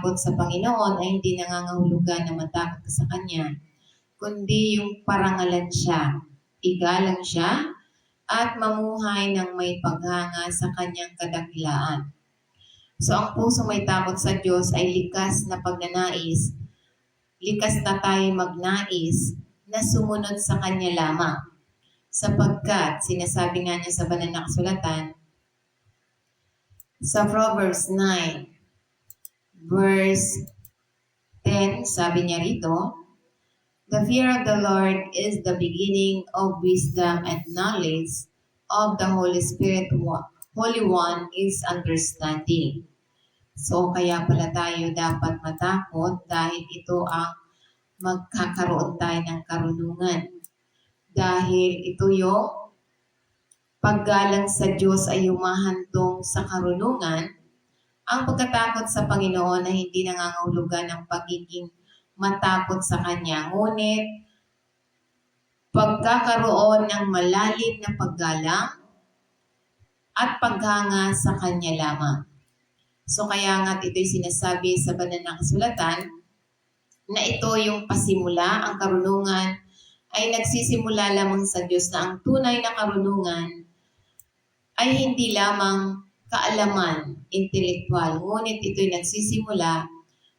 pagkatakot sa Panginoon ay hindi nangangahulugan na matakot ka sa Kanya, kundi yung parangalan siya, igalang siya, at mamuhay ng may paghanga sa Kanyang kadakilaan. So ang puso may takot sa Diyos ay likas na pagnanais, likas na tayo magnais na sumunod sa Kanya lamang. Sapagkat, sinasabi nga niya sa banal na kasulatan, sa Proverbs 9, verse 10, sabi niya rito, "The fear of the Lord is the beginning of wisdom, and knowledge of the Holy Spirit, Holy One is understanding." So, kaya pala tayo dapat matakot dahil ito ang magkakaroon tayo ng karunungan. Dahil ito yung paggalang sa Diyos ay humahantong sa karunungan. Ang pagkatakot sa Panginoon ay hindi nangangahulugan ng pagiging matakot sa Kanya. Ngunit, pagkakaroon ng malalim na paggalang at paghanga sa Kanya lamang. So kaya nga ito'y sinasabi sa banal na kasulatan na ito yung pasimula, ang karunungan ay nagsisimula lamang sa Diyos, na ang tunay na karunungan ay hindi lamang kaalaman, intelektual, ngunit ito'y nagsisimula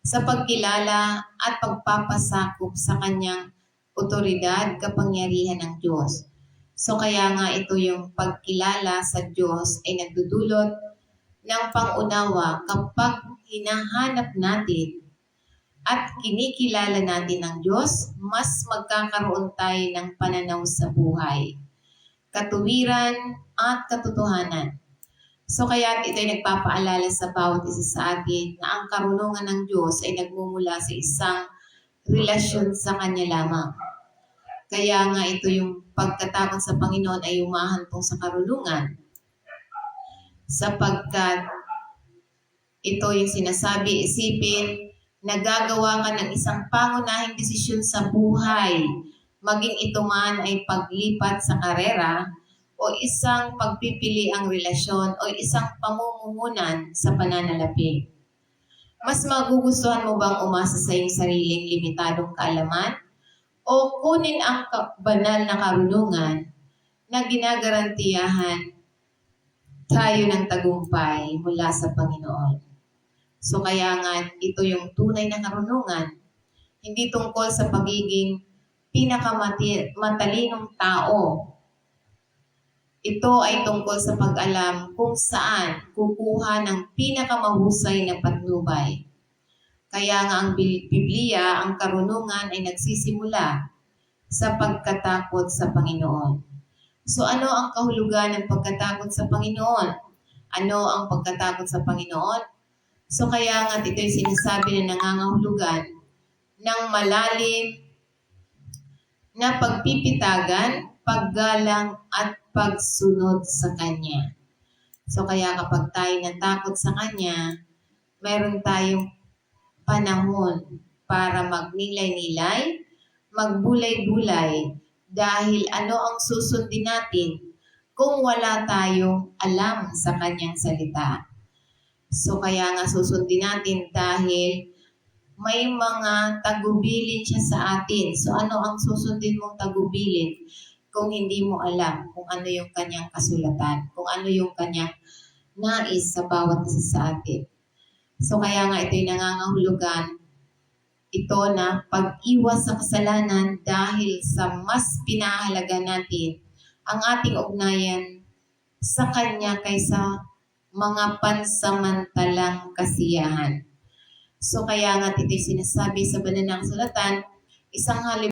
sa pagkilala at pagpapasakop sa Kanyang otoridad, kapangyarihan ng Diyos. So kaya nga ito yung pagkilala sa Diyos ay nagdudulot ng pangunawa kapag hinahanap natin at kinikilala natin ang Diyos, mas magkakaroon tayo ng pananaw sa buhay, katuwiran at katotohanan. So kaya ito'y nagpapaalala sa bawat isa sa atin na ang karunungan ng Diyos ay nagmumula sa isang relasyon sa Kanya lamang. Kaya nga ito yung pagkatakot sa Panginoon ay humahantong sa karunungan. Sapagkat ito yung sinasabi, isipin, nagagawa ka ng isang pangunahing desisyon sa buhay, maging ito man ay paglipat sa karera, o isang pagpipili ang relasyon, o isang pamumuhunan sa pananalapi. Mas magugustuhan mo bang umasa sa iyong sariling limitadong kaalaman? O kunin ang banal na karunungan na ginagarantiyahan tayo ng tagumpay mula sa Panginoon? So kaya nga ito yung tunay na karunungan, hindi tungkol sa pagiging pinakamatalinong tao. Ito ay tungkol sa pag-alam kung saan kukuha ng pinakamahusay na patnubay. Kaya nga ang Biblia, ang karunungan ay nagsisimula sa pagkatakot sa Panginoon. So ano ang kahulugan ng pagkatakot sa Panginoon? Ano ang pagkatakot sa Panginoon? So kaya nga ito'y sinasabi na nangangahulugan ng malalim na pagpipitagan, paggalang at pagsunod sa Kanya. So kaya kapag tayo natakot sa Kanya, mayroon tayong panahon para magnilay-nilay, magbulay-bulay, dahil ano ang susundin natin kung wala tayong alam sa Kanyang salita. So kaya nga susundin natin dahil may mga tagubilin siya sa atin. So ano ang susundin mong tagubilin kung hindi mo alam kung ano yung Kanyang kasulatan, kung ano yung Kanyang nais sa bawat isa sa atin. So kaya nga ito'y nangangahulugan ito na pag-iwas sa kasalanan dahil sa mas pinahalaga natin ang ating ugnayan sa Kanya kaysa mga pansamantalang kasiyahan. So kaya nga ito'y sinasabi sa banal na kasulatan, isang halimbawa